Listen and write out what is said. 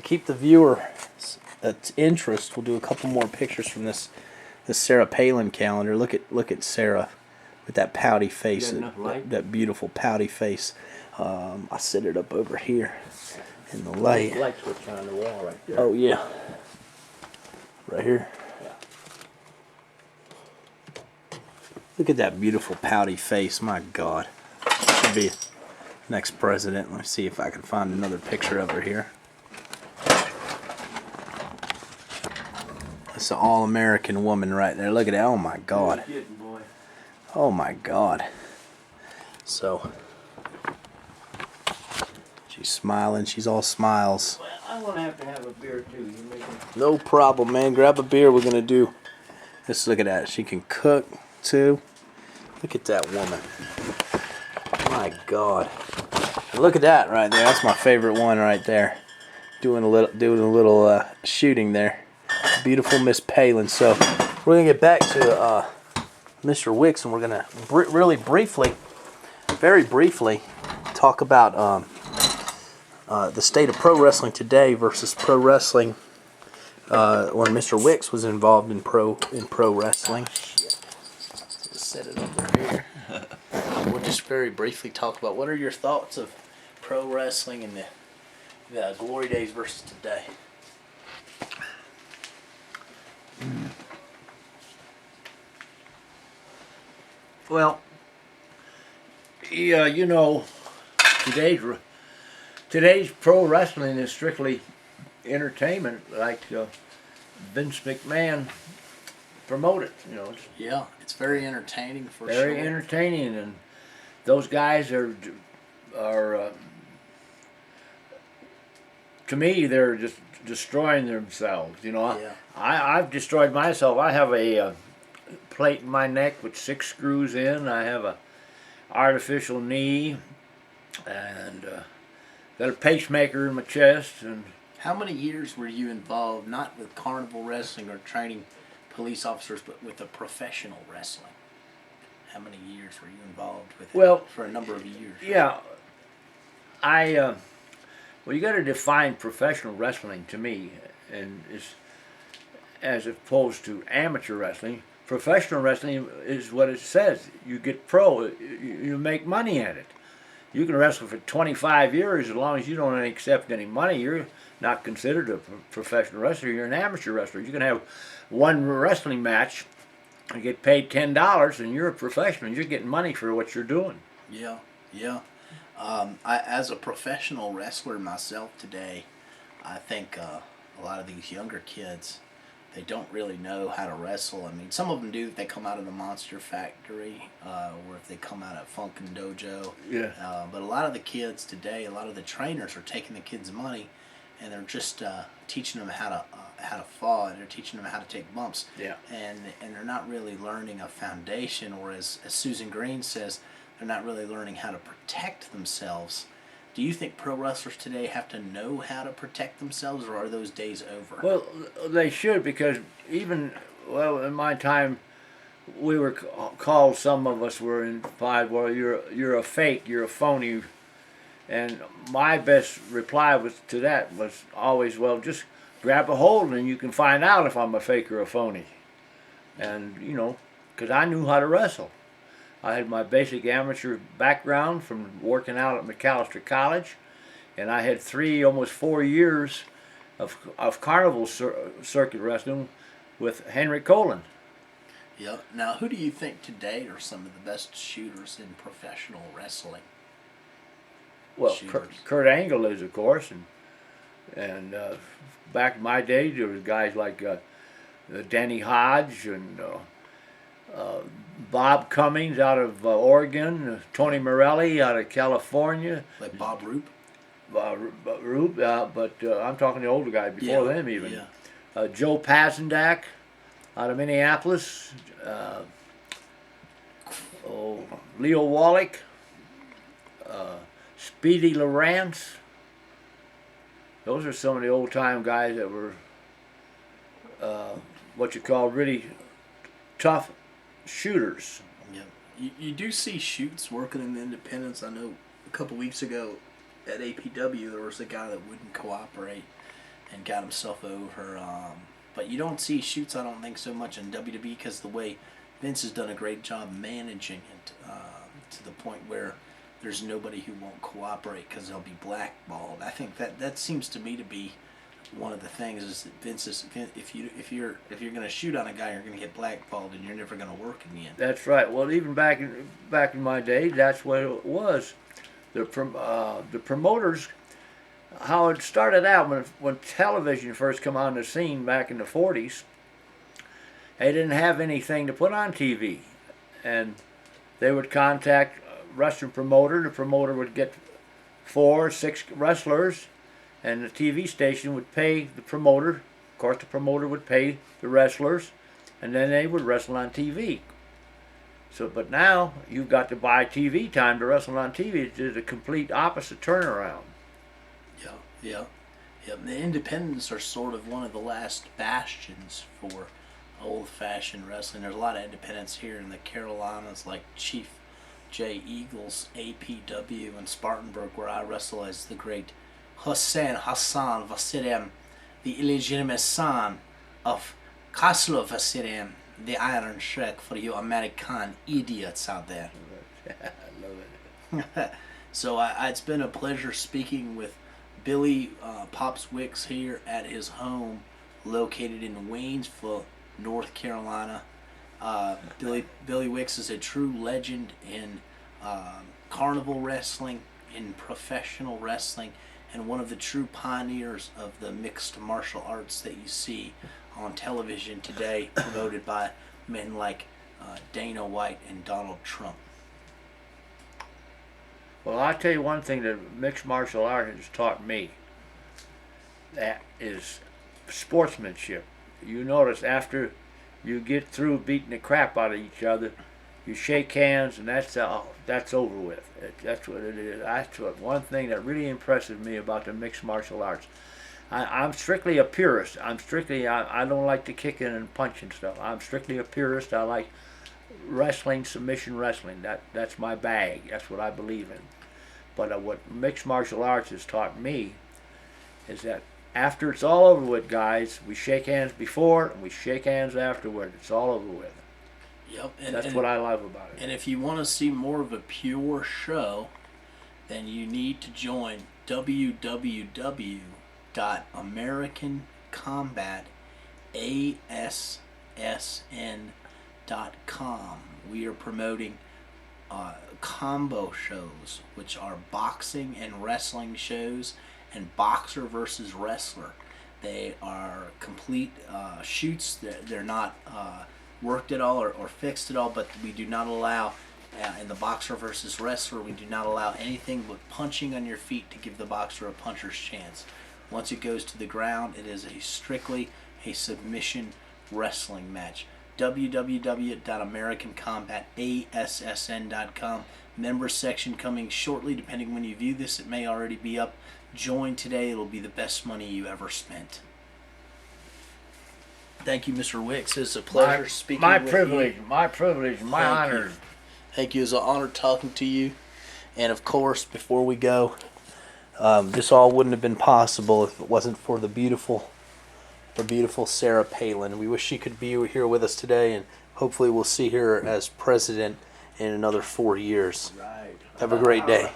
to keep the viewer interest, we'll do a couple more pictures from this Sarah Palin calendar. Look at Sarah with that pouty face, that beautiful pouty face. I set it up over here in the light. Light switch on the wall right there. Oh yeah, right here. Yeah. Look at that beautiful pouty face. My God, should be next president. Let me see if I can find another picture of her here. That's an all-American woman right there. Look at that. Oh my God. Oh my God. So she's smiling. She's all smiles. Well, I'm gonna have to have a beer too. You making? No problem, man. Grab a beer. We're gonna do. Just look at that. She can cook too. Look at that woman. My God. And look at that right there. That's my favorite one right there. Doing a little shooting there. Beautiful Miss Palin. So we're gonna get back to Mr. Wicks, and we're gonna really briefly, very briefly, talk about the state of pro wrestling today versus pro wrestling when Mr. Wicks was involved in pro wrestling. Let's set it over here. We'll just very briefly talk about what are your thoughts of pro wrestling in the glory days versus today. Well, yeah, you know, today's pro wrestling is strictly entertainment, like Vince McMahon promoted. You know, It's very entertaining for sure. very entertaining, and those guys are to me, they're just destroying themselves. You know, Yeah. I've destroyed myself. I have a plate in my neck with 6 screws in. I have a artificial knee, and got a pacemaker in my chest. And How many years were you involved, not with carnival wrestling or training police officers, but with the professional wrestling? How many years were you involved with it for a number of years? Yeah, well, you got to define professional wrestling to me, and is as opposed to amateur wrestling. Professional wrestling is what it says. You get pro, you make money at it. You can wrestle for 25 years as long as you don't accept any money. You're not considered a professional wrestler. You're an amateur wrestler. You can have one wrestling match and get paid $10, and you're a professional. You're getting money for what you're doing. Yeah. As a professional wrestler myself today, I think a lot of these younger kids, they don't really know how to wrestle. I mean, some of them do if they come out of the Monster Factory or if they come out of Funkin' Dojo. Yeah. But a lot of the kids today, a lot of the trainers are taking the kids' money and they're just teaching them how to fall, and they're teaching them how to take bumps. Yeah. And they're not really learning a foundation, or as Susan Green says, they're not really learning how to protect themselves. Do you think pro wrestlers today have to know how to protect themselves, or are those days over? Well, they should, because even, in my time, we were called, some of us were implied, well, you're a fake, you're a phony. And my best reply to that was always, well, just grab a hold and you can find out if I'm a fake or a phony. And, you know, because I knew how to wrestle. I had my basic amateur background from working out at McAllister College, and I had almost 4 years of carnival circuit wrestling with Henry Colin. Yeah. Now, who do you think today are some of the best shooters in professional wrestling? Well, Kurt Angle is, of course, and back in my day, there was guys like Danny Hodge and Bob Cummings out of Oregon, Tony Morelli out of California. Like Bob Roop? Roop, but I'm talking the older guy before them even. Yeah. Joe Pazendak out of Minneapolis. Leo Wallach. Speedy Lawrence. Those are some of the old-time guys that were what you call really tough shooters. Yeah, you do see shoots working in the independents. I know a couple weeks ago at APW there was a guy that wouldn't cooperate, and got himself over. But you don't see shoots, I don't think, so much in WWE because the way Vince has done a great job managing it to the point where there's nobody who won't cooperate because they'll be blackballed. I think that seems to me to be one of the things is that Vince is, if you're going to shoot on a guy, you're going to get blackballed and you're never going to work again. That's right. Well, even back in my day, that's what it was. The promoters, how it started out when television first come on the scene back in the 40s, they didn't have anything to put on TV, and they would contact a wrestling promoter. The promoter would get 4 or 6 wrestlers, and the TV station would pay the promoter. Of course, the promoter would pay the wrestlers, and then they would wrestle on TV. So, but now you've got to buy TV time to wrestle on TV. It's a complete opposite turnaround. Yeah. The independents are sort of one of the last bastions for old-fashioned wrestling. There's a lot of independents here in the Carolinas, like Chief J. Eagles, APW, and Spartanburg, where I wrestle as the great Hussein Hassan Vasilem, the illegitimate son of Kaslo Vasilem, the Iron Shrek, for you American idiots out there. I love it. So it's been a pleasure speaking with Billy Pops Wicks here at his home located in Waynesville, North Carolina. Billy Wicks is a true legend in carnival wrestling, in professional wrestling, and one of the true pioneers of the mixed martial arts that you see on television today, promoted by men like Dana White and Donald Trump. Well, I'll tell you one thing that mixed martial art has taught me. That is sportsmanship. You notice after you get through beating the crap out of each other, you shake hands, and that's over with. That's what it is. That's one thing that really impresses me about the mixed martial arts. I'm strictly a purist. I don't like the kicking and punching stuff. I'm strictly a purist. I like wrestling, submission wrestling. That's my bag. That's what I believe in. But what mixed martial arts has taught me is that after it's all over with, guys, we shake hands before and we shake hands afterward. It's all over with. Yep. That's what I love about it. And if you want to see more of a pure show, then you need to join www.americanCombatAssn.com. We are promoting combo shows, which are boxing and wrestling shows, and boxer versus wrestler. They are complete shoots. They're not worked at all or fixed at all, but we do not allow, in the boxer versus wrestler, we do not allow anything but punching on your feet to give the boxer a puncher's chance. Once it goes to the ground, it is strictly a submission wrestling match. www.americancombatAssn.com. Member section coming shortly. Depending when you view this, it may already be up. Join today. It'll be the best money you ever spent. Thank you, Mr. Wicks. It's a pleasure speaking with you. My privilege, my honor. Thank you. It's an honor talking to you. And of course, before we go, this all wouldn't have been possible if it wasn't for the beautiful Sarah Palin. We wish she could be here with us today, and hopefully we'll see her as president in another 4 years. Right. Have a great day.